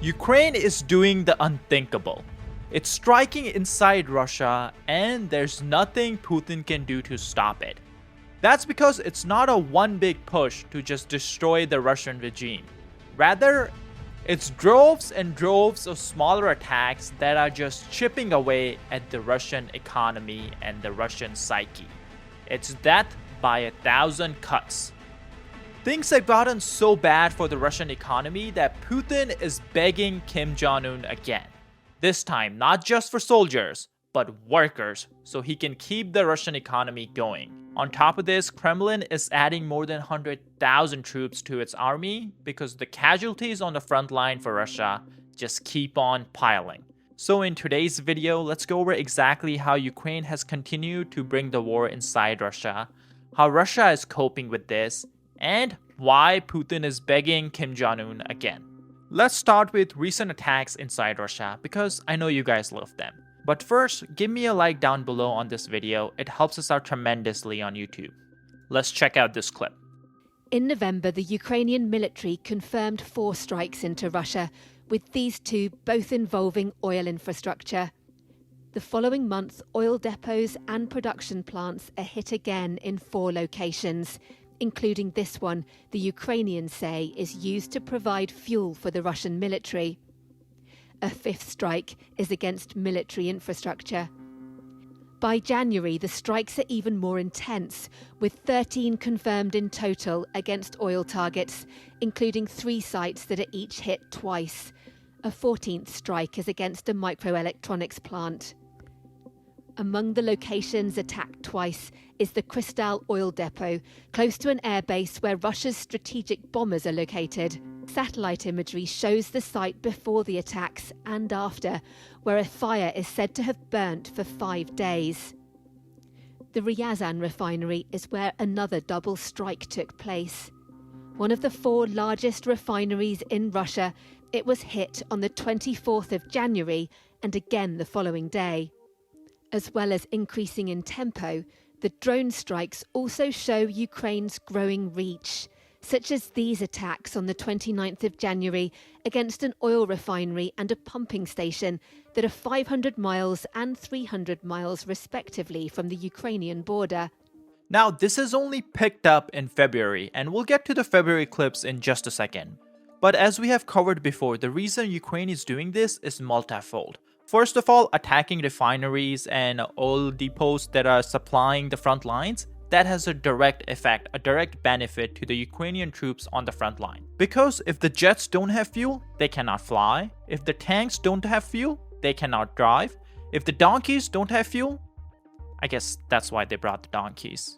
Ukraine is doing the unthinkable. It's striking inside Russia, and there's nothing Putin can do to stop it. That's because it's not a one big push to just destroy the Russian regime. Rather, it's droves and droves of smaller attacks that are just chipping away at the Russian economy and the Russian psyche. It's death by 1,000 cuts. Things have gotten so bad for the Russian economy that Putin is begging Kim Jong-un again. This time, not just for soldiers, but workers, so he can keep the Russian economy going. On top of this, Kremlin is adding more than 100,000 troops to its army because the casualties on the front line for Russia just keep on piling. So in today's video, let's go over exactly how Ukraine has continued to bring the war inside Russia, how Russia is coping with this, and why Putin is begging Kim Jong-un again. Let's start with recent attacks inside Russia because I know you guys love them. But first, give me a like down below on this video, it helps us out tremendously on YouTube. Let's check out this clip. In November, the Ukrainian military confirmed 4 strikes into Russia, with these 2 both involving oil infrastructure. The following month, oil depots and production plants are hit again in 4 locations, including this one the Ukrainians say is used to provide fuel for the Russian military. A 5th strike is against military infrastructure. By January, the strikes are even more intense, with 13 confirmed in total against oil targets, including 3 sites that are each hit twice. A 14th strike is against a microelectronics plant. Among the locations attacked twice is the Kristall oil depot, close to an airbase where Russia's strategic bombers are located. Satellite imagery shows the site before the attacks and after, where a fire is said to have burnt for 5 days. The Ryazan refinery is where another double strike took place. One of the 4 largest refineries in Russia, it was hit on the 24th of January and again the following day. As well as increasing in tempo, the drone strikes also show Ukraine's growing reach, such as these attacks on the 29th of January against an oil refinery and a pumping station that are 500 miles and 300 miles respectively from the Ukrainian border. Now, this is only picked up in February, and we'll get to the February clips in just a second. But as we have covered before, the reason Ukraine is doing this is multifold. First of all, attacking refineries and oil depots that are supplying the front lines, that has a direct effect, a direct benefit to the Ukrainian troops on the front line. Because if the jets don't have fuel, they cannot fly. If the tanks don't have fuel, they cannot drive. If the donkeys don't have fuel, I guess that's why they brought the donkeys.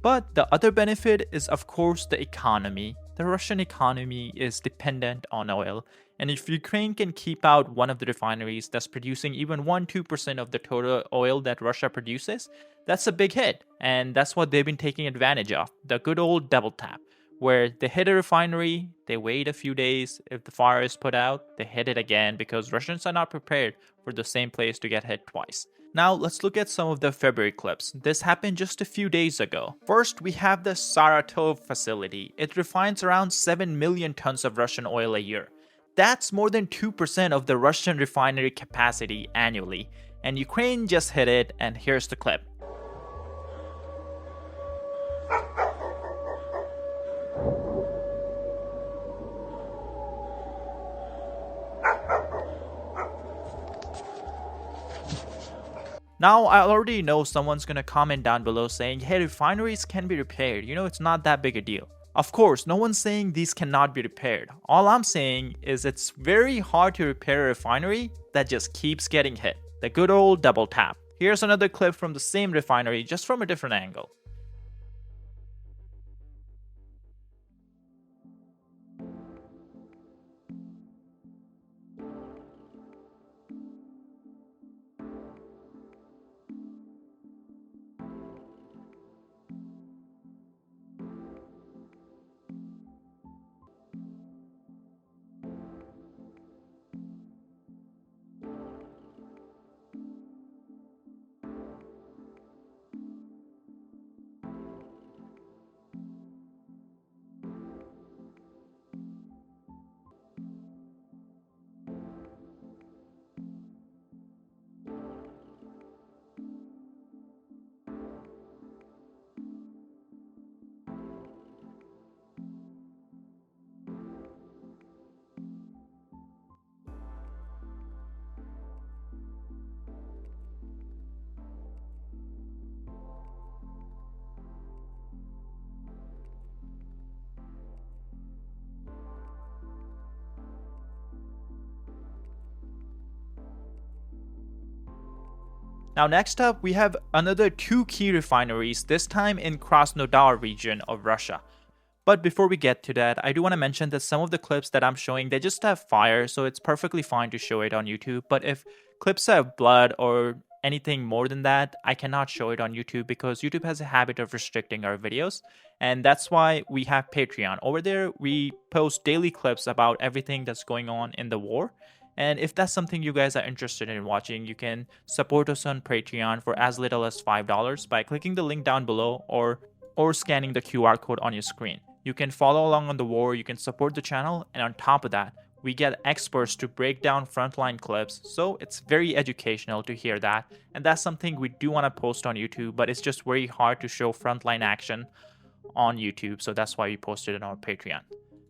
But the other benefit is, of course, the economy. The Russian economy is dependent on oil, and if Ukraine can keep out one of the refineries that's producing even 1-2% of the total oil that Russia produces, that's a big hit, and that's what they've been taking advantage of, the good old double tap, where they hit a refinery, they wait a few days, if the fire is put out, they hit it again because Russians are not prepared for the same place to get hit twice. Now let's look at some of the February clips. This happened just a few days ago. First, we have the Saratov facility. It refines around 7 million tons of Russian oil a year. That's more than 2% of the Russian refinery capacity annually. And Ukraine just hit it, and here's the clip. Now, I already know someone's gonna comment down below saying, hey, refineries can be repaired. You know, it's not that big a deal. Of course, no one's saying these cannot be repaired. All I'm saying is it's very hard to repair a refinery that just keeps getting hit. The good old double tap. Here's another clip from the same refinery, just from a different angle. Now next up, we have another 2 key refineries, this time in Krasnodar region of Russia. But before we get to that, I do want to mention that some of the clips that I'm showing, they just have fire, so it's perfectly fine to show it on YouTube. But if clips have blood or anything more than that, I cannot show it on YouTube because YouTube has a habit of restricting our videos. And that's why we have Patreon. Over there, we post daily clips about everything that's going on in the war. And if that's something you guys are interested in watching, you can support us on Patreon for as little as $5 by clicking the link down below or scanning the QR code on your screen. You can follow along on the war, you can support the channel, and on top of that, we get experts to break down frontline clips, so it's very educational to hear that. And that's something we do want to post on YouTube, but it's just very hard to show frontline action on YouTube, so that's why we posted it on our Patreon.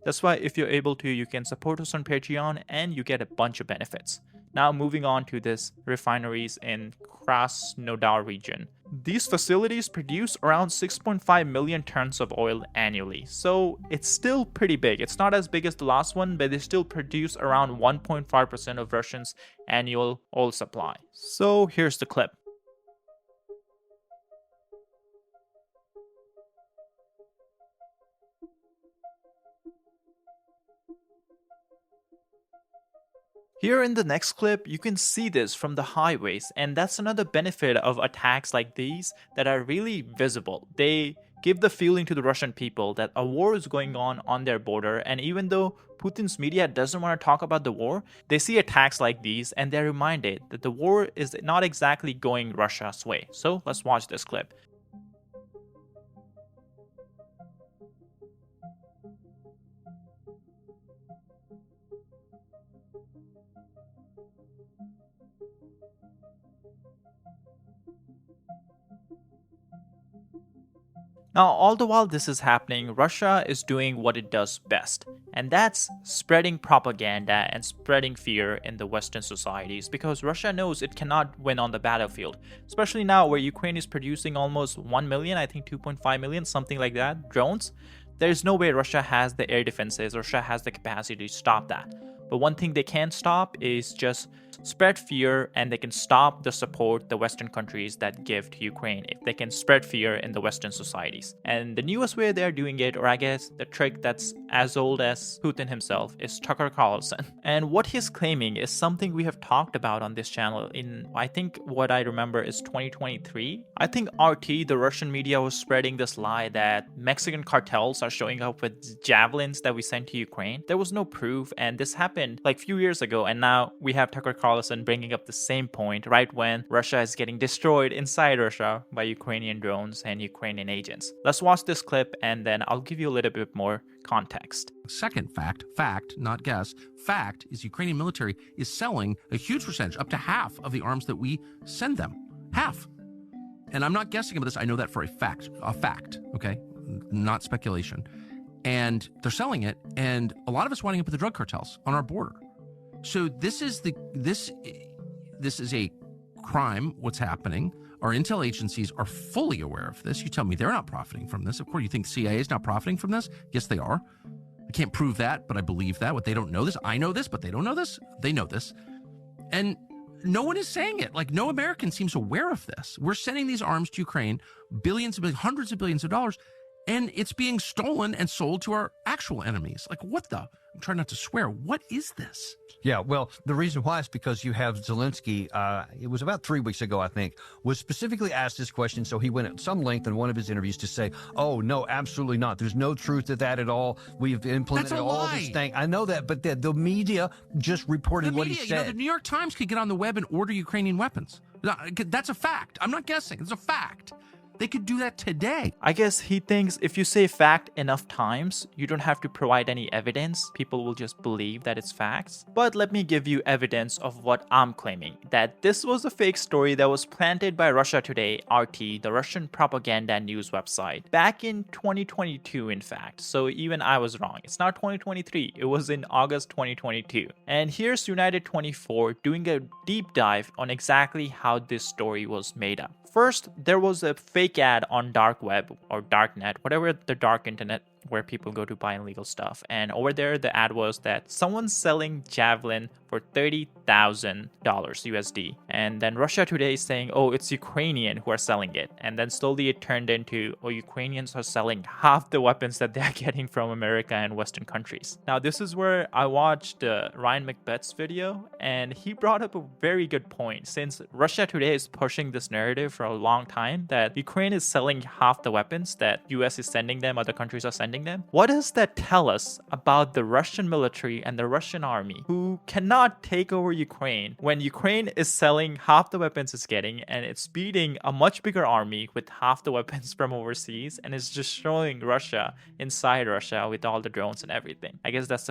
That's why if you're able to, you can support us on Patreon and you get a bunch of benefits. Now moving on to this refineries in Krasnodar region. These facilities produce around 6.5 million tons of oil annually, so it's still pretty big. It's not as big as the last one, but they still produce around 1.5% of Russia's annual oil supply. So here's the clip. Here in the next clip, you can see this from the highways, and that's another benefit of attacks like these that are really visible. They give the feeling to the Russian people that a war is going on their border, and even though Putin's media doesn't want to talk about the war, they see attacks like these and they're reminded that the war is not exactly going Russia's way. So let's watch this clip. Now, all the while this is happening, Russia is doing what it does best, and that's spreading propaganda and spreading fear in the Western societies, because Russia knows it cannot win on the battlefield, especially now where Ukraine is producing almost 1 million, I think 2.5 million, something like that, drones. There's no way Russia has the air defenses, Russia has the capacity to stop that. But one thing they can stop is just spread fear, and they can stop the support the Western countries that give to Ukraine if they can spread fear in the Western societies. And the newest way they're doing it, or I guess the trick that's as old as Putin himself, is Tucker Carlson. And what he's claiming is something we have talked about on this channel in, I think what I remember is 2023. I think RT, the Russian media, was spreading this lie that Mexican cartels are showing up with javelins that we sent to Ukraine. There was no proof, and this happened like a few years ago, and now we have Tucker Carlson bringing up the same point right when Russia is getting destroyed inside Russia by Ukrainian drones and Ukrainian agents. Let's watch this clip and then I'll give you a little bit more context. Second fact, not guess, fact is Ukrainian military is selling a huge percentage, up to half of the arms that we send them. Half. And I'm not guessing about this. I know that for a fact, okay? Not speculation. And they're selling it, and a lot of us winding up with the drug cartels on our border. So this is a crime, what's happening. Our intel agencies are fully aware of this. You tell me they're not profiting from this. Of course, you think CIA is not profiting from this? Yes, they are. I can't prove that, but I believe that. What they don't know this, I know this, but they don't know this. They know this. And no one is saying it. Like, no American seems aware of this. We're sending these arms to Ukraine, hundreds of billions of dollars, and it's being stolen and sold to our actual enemies. Like, what the? I'm trying not to swear. What is this? Yeah, well, the reason why is because you have Zelensky, it was about 3 weeks ago, I think, was specifically asked this question. So he went at some length in one of his interviews to say, oh, no, absolutely not. There's no truth to that at all. We've implemented all these things. I know that, but the media just reported what he said. You know, the New York Times could get on the web and order Ukrainian weapons. That's a fact. I'm not guessing. It's a fact. They could do that today. I guess he thinks if you say fact enough times, you don't have to provide any evidence. People will just believe that it's facts. But let me give you evidence of what I'm claiming. That this was a fake story that was planted by Russia Today, RT, the Russian propaganda news website, back in 2022, in fact. So even I was wrong. It's not 2023. It was in August 2022. And here's United 24 doing a deep dive on exactly how this story was made up. First, there was a fake ad on dark web or darknet, whatever the dark internet where people go to buy illegal stuff. And over there, the ad was that someone's selling Javelin for $30,000 USD. And then Russia Today is saying, oh, it's Ukrainian who are selling it. And then slowly it turned into, oh, Ukrainians are selling half the weapons that they're getting from America and Western countries. Now, this is where I watched Ryan McBeth's video, and he brought up a very good point. Since Russia Today is pushing this narrative for a long time that Ukraine is selling half the weapons that US is sending them, other countries are sending them, what does that tell us about the Russian military and the Russian army, who cannot take over Ukraine when Ukraine is selling half the weapons it's getting, and it's beating a much bigger army with half the weapons from overseas, and it's just showing Russia inside Russia with all the drones and everything? I guess that's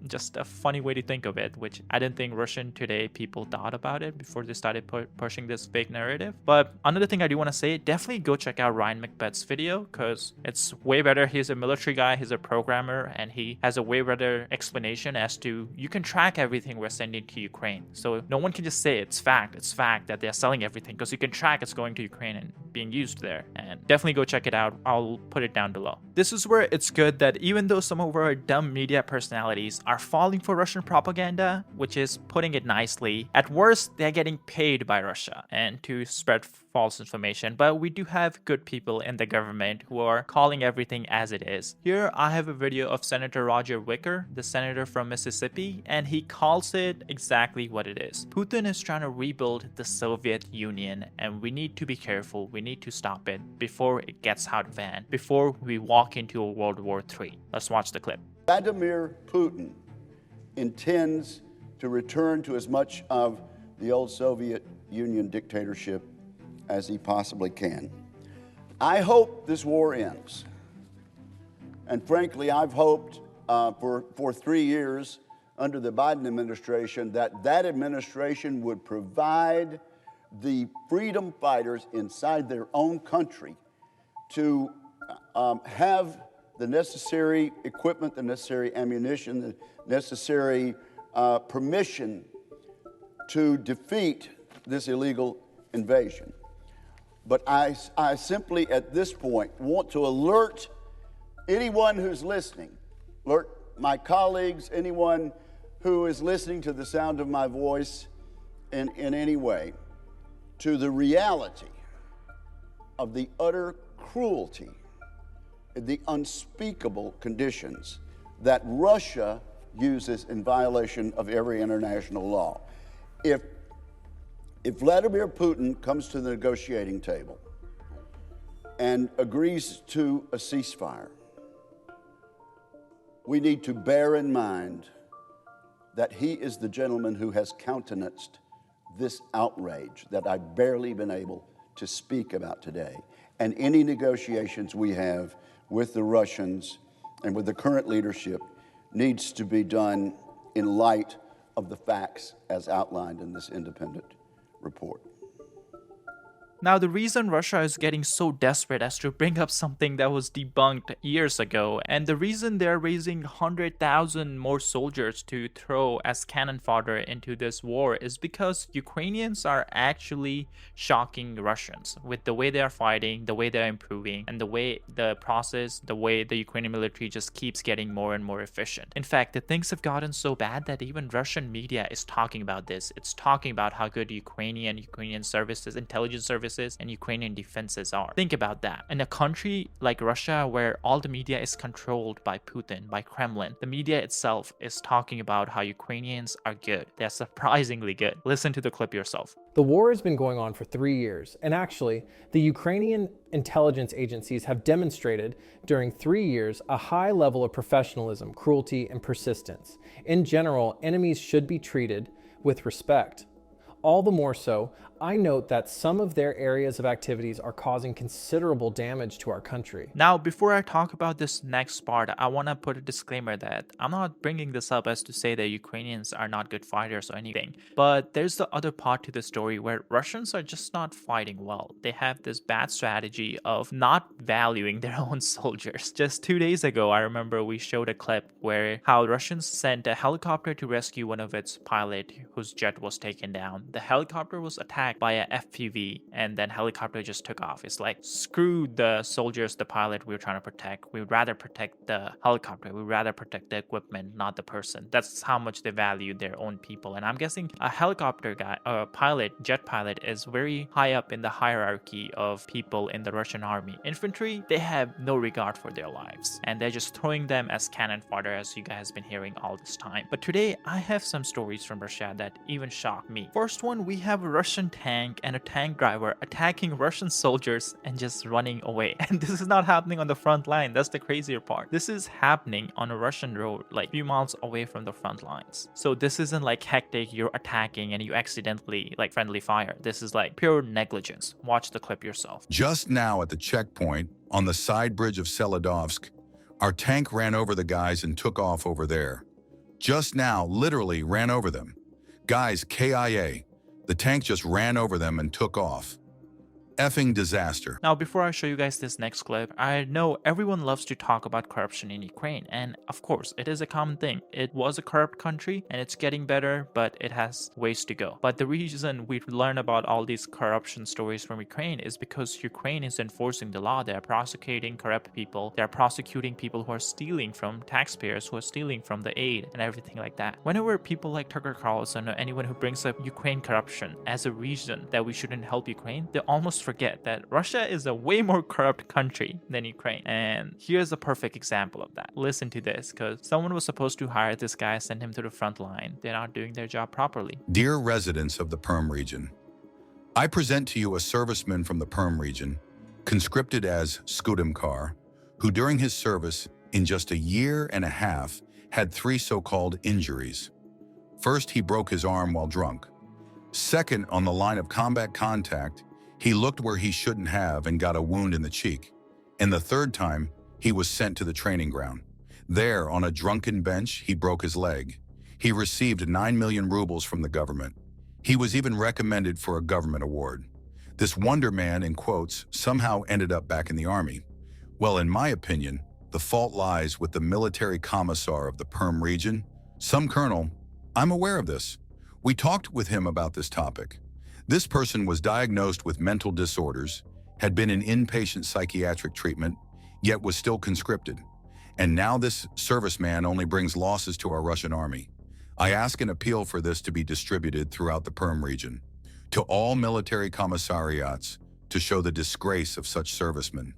just a funny way to think of it, which I didn't think Russian Today people thought about it before they started pushing this fake narrative. But another thing I do want to say, definitely go check out Ryan McBeth's video, because it's way better. He's a military guy, he's a programmer, and he has a way better explanation as to you can track everything we're sending to Ukraine. So no one can just say it's fact that they're selling everything, because you can track it's going to Ukraine and being used there. And definitely go check it out. I'll put it down below. This is where it's good that even though some of our dumb media personalities are falling for Russian propaganda, which is putting it nicely, at worst they're getting paid by Russia and to spread false information. But we do have good people in the government who are calling everything as it is. Here I have a video of Senator Roger Wicker, the senator from Mississippi, and he calls it exactly what it is. Putin is trying to rebuild the Soviet Union, and we need to be careful. We need to stop it before it gets out of hand, before we walk into a World War III. Let's watch the clip. Vladimir Putin intends to return to as much of the old Soviet Union dictatorship as he possibly can. I hope this war ends. And frankly, I've hoped for 3 years under the Biden administration that administration would provide the freedom fighters inside their own country to have the necessary equipment, the necessary ammunition, the necessary permission to defeat this illegal invasion. But I simply, at this point, want to alert anyone who's listening, alert my colleagues, anyone who is listening to the sound of my voice in any way, to the reality of the utter cruelty, the unspeakable conditions that Russia uses in violation of every international law. If Vladimir Putin comes to the negotiating table and agrees to a ceasefire, we need to bear in mind that he is the gentleman who has countenanced this outrage that I've barely been able to speak about today. And any negotiations we have with the Russians and with the current leadership needs to be done in light of the facts as outlined in this independent report. Now, the reason Russia is getting so desperate as to bring up something that was debunked years ago, and the reason they're raising 100,000 more soldiers to throw as cannon fodder into this war, is because Ukrainians are actually shocking Russians with the way they are fighting, the way they're improving, and the way the Ukrainian military just keeps getting more and more efficient. In fact, the things have gotten so bad that even Russian media is talking about this. It's talking about how good Ukrainian services, intelligence services, and Ukrainian defenses are. Think about that. In a country like Russia, where all the media is controlled by Putin, by Kremlin, the media itself is talking about how Ukrainians are good. They're surprisingly good. Listen to the clip yourself. The war has been going on for 3 years, and actually, the Ukrainian intelligence agencies have demonstrated during 3 years a high level of professionalism, cruelty, and persistence. In general, enemies should be treated with respect. All the more so, I note that some of their areas of activities are causing considerable damage to our country. Now, before I talk about this next part, I want to put a disclaimer that I'm not bringing this up as to say that Ukrainians are not good fighters or anything. But there's the other part to the story where Russians are just not fighting well. They have this bad strategy of not valuing their own soldiers. Just 2 days ago, I remember we showed a clip where how Russians sent a helicopter to rescue one of its pilot whose jet was taken down. The helicopter was attacked attacked by a FPV and then helicopter just took off. It's like, screw the soldiers, the pilot we were trying to protect. We would rather protect the helicopter. We would rather protect the equipment, not the person. That's how much they value their own people. And I'm guessing a helicopter guy, a pilot, jet pilot, is very high up in the hierarchy of people in the Russian army. Infantry, they have no regard for their lives, and they're just throwing them as cannon fodder, as you guys have been hearing all this time. But today, I have some stories from Russia that even shocked me. First one, we have a Russian tank and a tank driver attacking Russian soldiers and just running away. And this is not happening on the front line. That's the crazier part. This is happening on a Russian road, like a few miles away from the front lines. So this isn't like hectic, you're attacking and you accidentally like friendly fire. This is like pure negligence. Watch the clip yourself. Just now at the checkpoint on the side bridge of Seladovsk, our tank ran over the guys and took off over there. Just now, literally ran over them. Guys, KIA. The tank just ran over them and took off. Effing disaster. Now, before I show you guys this next clip, I know everyone loves to talk about corruption in Ukraine, and of course, it is a common thing. It was a corrupt country, and it's getting better, but it has ways to go. But the reason we learn about all these corruption stories from Ukraine is because Ukraine is enforcing the law. They are prosecuting corrupt people. They are prosecuting people who are stealing from taxpayers, who are stealing from the aid, and everything like that. Whenever people like Tucker Carlson or anyone who brings up Ukraine corruption as a reason that we shouldn't help Ukraine, they almost forget that Russia is a way more corrupt country than Ukraine. And here's a perfect example of that. Listen to this, because someone was supposed to hire this guy, send him to the front line. They're not doing their job properly. Dear residents of the Perm region, I present to you a serviceman from the Perm region, conscripted as Skudimkar, who during his service in just a year and a half had 3 so-called injuries. First, he broke his arm while drunk. Second, on the line of combat contact, he looked where he shouldn't have and got a wound in the cheek. And the third time, he was sent to the training ground. There, on a drunken bench, he broke his leg. He received 9 million rubles from the government. He was even recommended for a government award. This wonder man, in quotes, somehow ended up back in the army. Well, in my opinion, the fault lies with the military commissar of the Perm region, some colonel. I'm aware of this. We talked with him about this topic. This person was diagnosed with mental disorders, had been in inpatient psychiatric treatment, yet was still conscripted. And now this serviceman only brings losses to our Russian army. I ask and appeal for this to be distributed throughout the Perm region, to all military commissariats, to show the disgrace of such servicemen.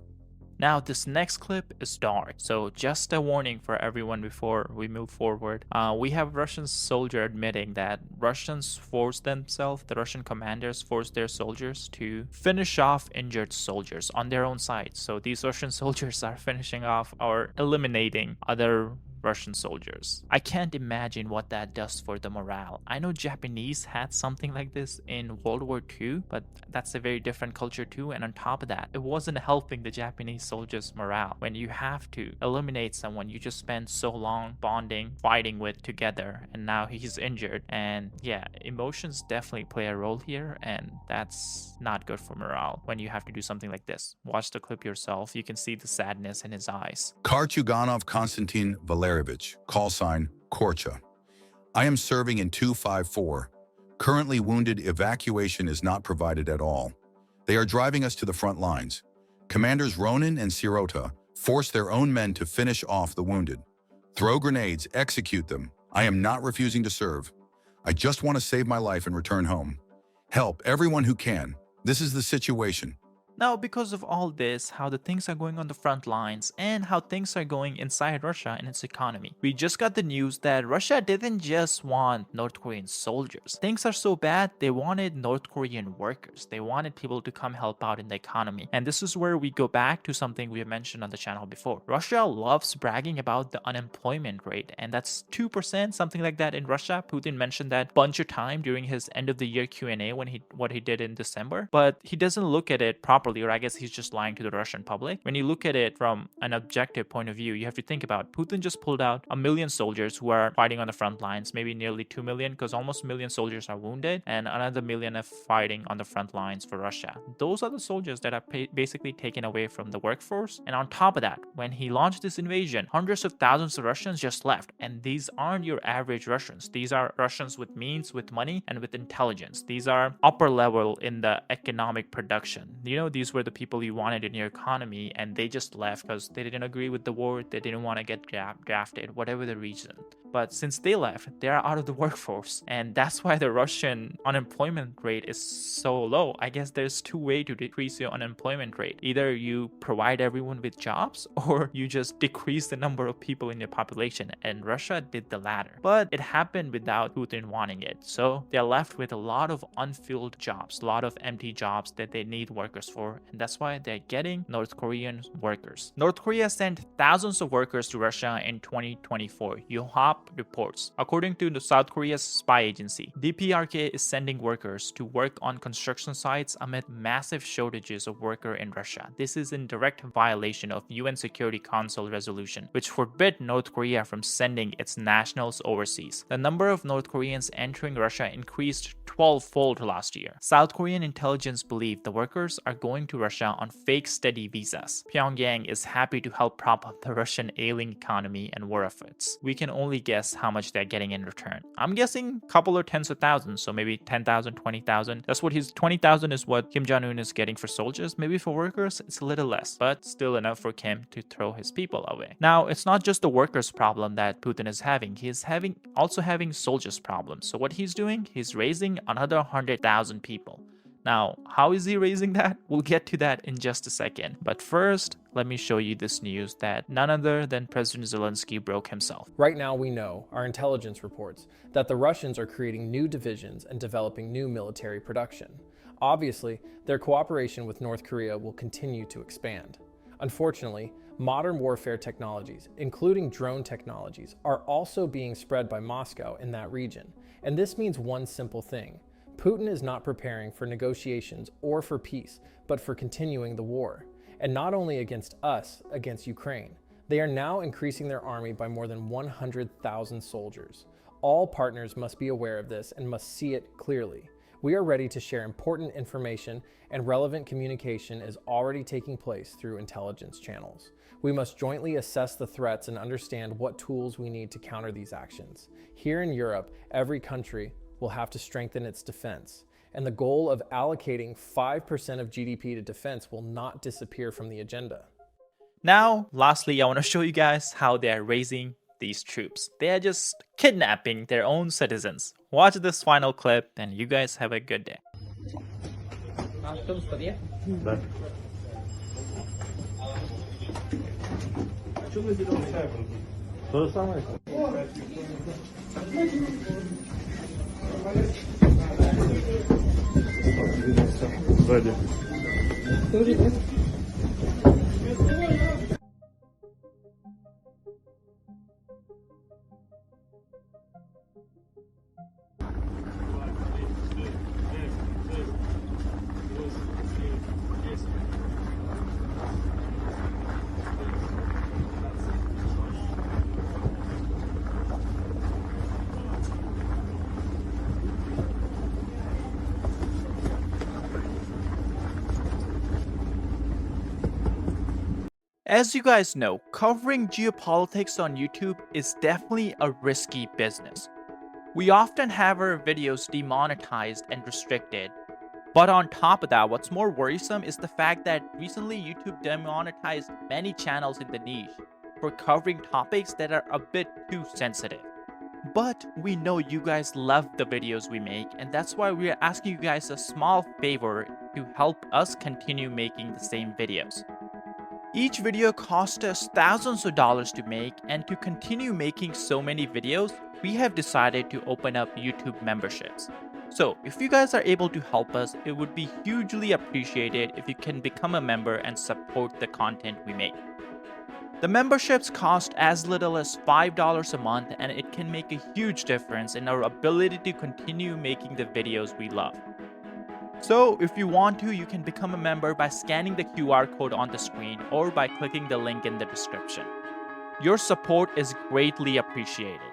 Now, this next clip is dark, so just a warning for everyone before we move forward. We have Russian soldier admitting that Russians forced themselves, the Russian commanders forced their soldiers to finish off injured soldiers on their own side. So these Russian soldiers are finishing off or eliminating other Russian soldiers. I can't imagine what that does for the morale. I know Japanese had something like this in World War II, but that's a very different culture too. And on top of that, it wasn't helping the Japanese soldiers' morale. When you have to eliminate someone you just spent so long bonding, fighting with together, and now he's injured. And yeah, emotions definitely play a role here, and that's not good for morale when you have to do something like this. Watch the clip yourself. You can see the sadness in his eyes. Karchuganov Konstantin Valerievich, call sign Korcha. I am serving in 254. Currently wounded, evacuation is not provided at all. They are driving us to the front lines. Commanders Ronin and Sirota force their own men to finish off the wounded. Throw grenades, execute them. I am not refusing to serve. I just want to save my life and return home. Help everyone who can. This is the situation. Now, because of all this, how the things are going on the front lines and how things are going inside Russia and its economy, we just got the news that Russia didn't just want North Korean soldiers. Things are so bad, they wanted North Korean workers. They wanted people to come help out in the economy. And this is where we go back to something we mentioned on the channel before. Russia loves bragging about the unemployment rate, and that's 2%, something like that in Russia. Putin mentioned that a bunch of time during his end of the year Q&A when what he did in December, but he doesn't look at it properly properly, or I guess he's just lying to the Russian public. When you look at it from an objective point of view, you have to think about Putin just pulled out 1 million soldiers who are fighting on the front lines, maybe nearly 2 million, because almost 1 million soldiers are wounded, and another million are fighting on the front lines for Russia. Those are the soldiers that are basically taken away from the workforce. And on top of that, when he launched this invasion, hundreds of thousands of Russians just left. And these aren't your average Russians. These are Russians with means, with money, and with intelligence. These are upper level in the economic production. You know, these were the people you wanted in your economy, and they just left because they didn't agree with the war, they didn't want to get drafted, whatever the reason. But since they left, they are out of the workforce. And that's why the Russian unemployment rate is so low. I guess there's two ways to decrease your unemployment rate. Either you provide everyone with jobs, or you just decrease the number of people in your population. And Russia did the latter. But it happened without Putin wanting it. So they're left with a lot of unfilled jobs, a lot of empty jobs that they need workers for. And that's why they're getting North Korean workers. North Korea sent thousands of workers to Russia in 2024. Yonhap reports. According to the South Korea's spy agency, DPRK is sending workers to work on construction sites amid massive shortages of workers in Russia. This is in direct violation of UN Security Council resolution, which forbid North Korea from sending its nationals overseas. The number of North Koreans entering Russia increased 12-fold last year. South Korean intelligence believe the workers are going to Russia on fake study visas. Pyongyang is happy to help prop up the Russian ailing economy and war efforts. We can only guess how much they're getting in return. I'm guessing a couple or tens of thousands, so maybe 10,000, 20,000. That's what 20,000 is what Kim Jong-un is getting for soldiers. Maybe for workers, it's a little less, but still enough for Kim to throw his people away. Now, it's not just the workers' problem that Putin is having. He is also having soldiers' problems. So what he's doing, he's raising another 100,000 people. Now, how is he raising that? We'll get to that in just a second. But first, let me show you this news that none other than President Zelensky broke himself. Right now we know, our intelligence reports, that the Russians are creating new divisions and developing new military production. Obviously, their cooperation with North Korea will continue to expand. Unfortunately, modern warfare technologies, including drone technologies, are also being spread by Moscow in that region. And this means one simple thing. Putin is not preparing for negotiations or for peace, but for continuing the war. And not only against us, against Ukraine. They are now increasing their army by more than 100,000 soldiers. All partners must be aware of this and must see it clearly. We are ready to share important information, and relevant communication is already taking place through intelligence channels. We must jointly assess the threats and understand what tools we need to counter these actions. Here in Europe, every country will have to strengthen its defense, and the goal of allocating 5% of GDP to defense will not disappear from the agenda. Now, lastly, I want to show you guys how they are raising these troops. They are just kidnapping their own citizens. Watch this final clip, and you guys have a good day. As you guys know, covering geopolitics on YouTube is definitely a risky business. We often have our videos demonetized and restricted. But on top of that, what's more worrisome is the fact that recently YouTube demonetized many channels in the niche for covering topics that are a bit too sensitive. But we know you guys love the videos we make, and that's why we are asking you guys a small favor to help us continue making the same videos. Each video costs us thousands of dollars to make, and to continue making so many videos, we have decided to open up YouTube memberships. So if you guys are able to help us, it would be hugely appreciated if you can become a member and support the content we make. The memberships cost as little as $5 a month, and it can make a huge difference in our ability to continue making the videos we love. So if you want to, you can become a member by scanning the QR code on the screen or by clicking the link in the description. Your support is greatly appreciated.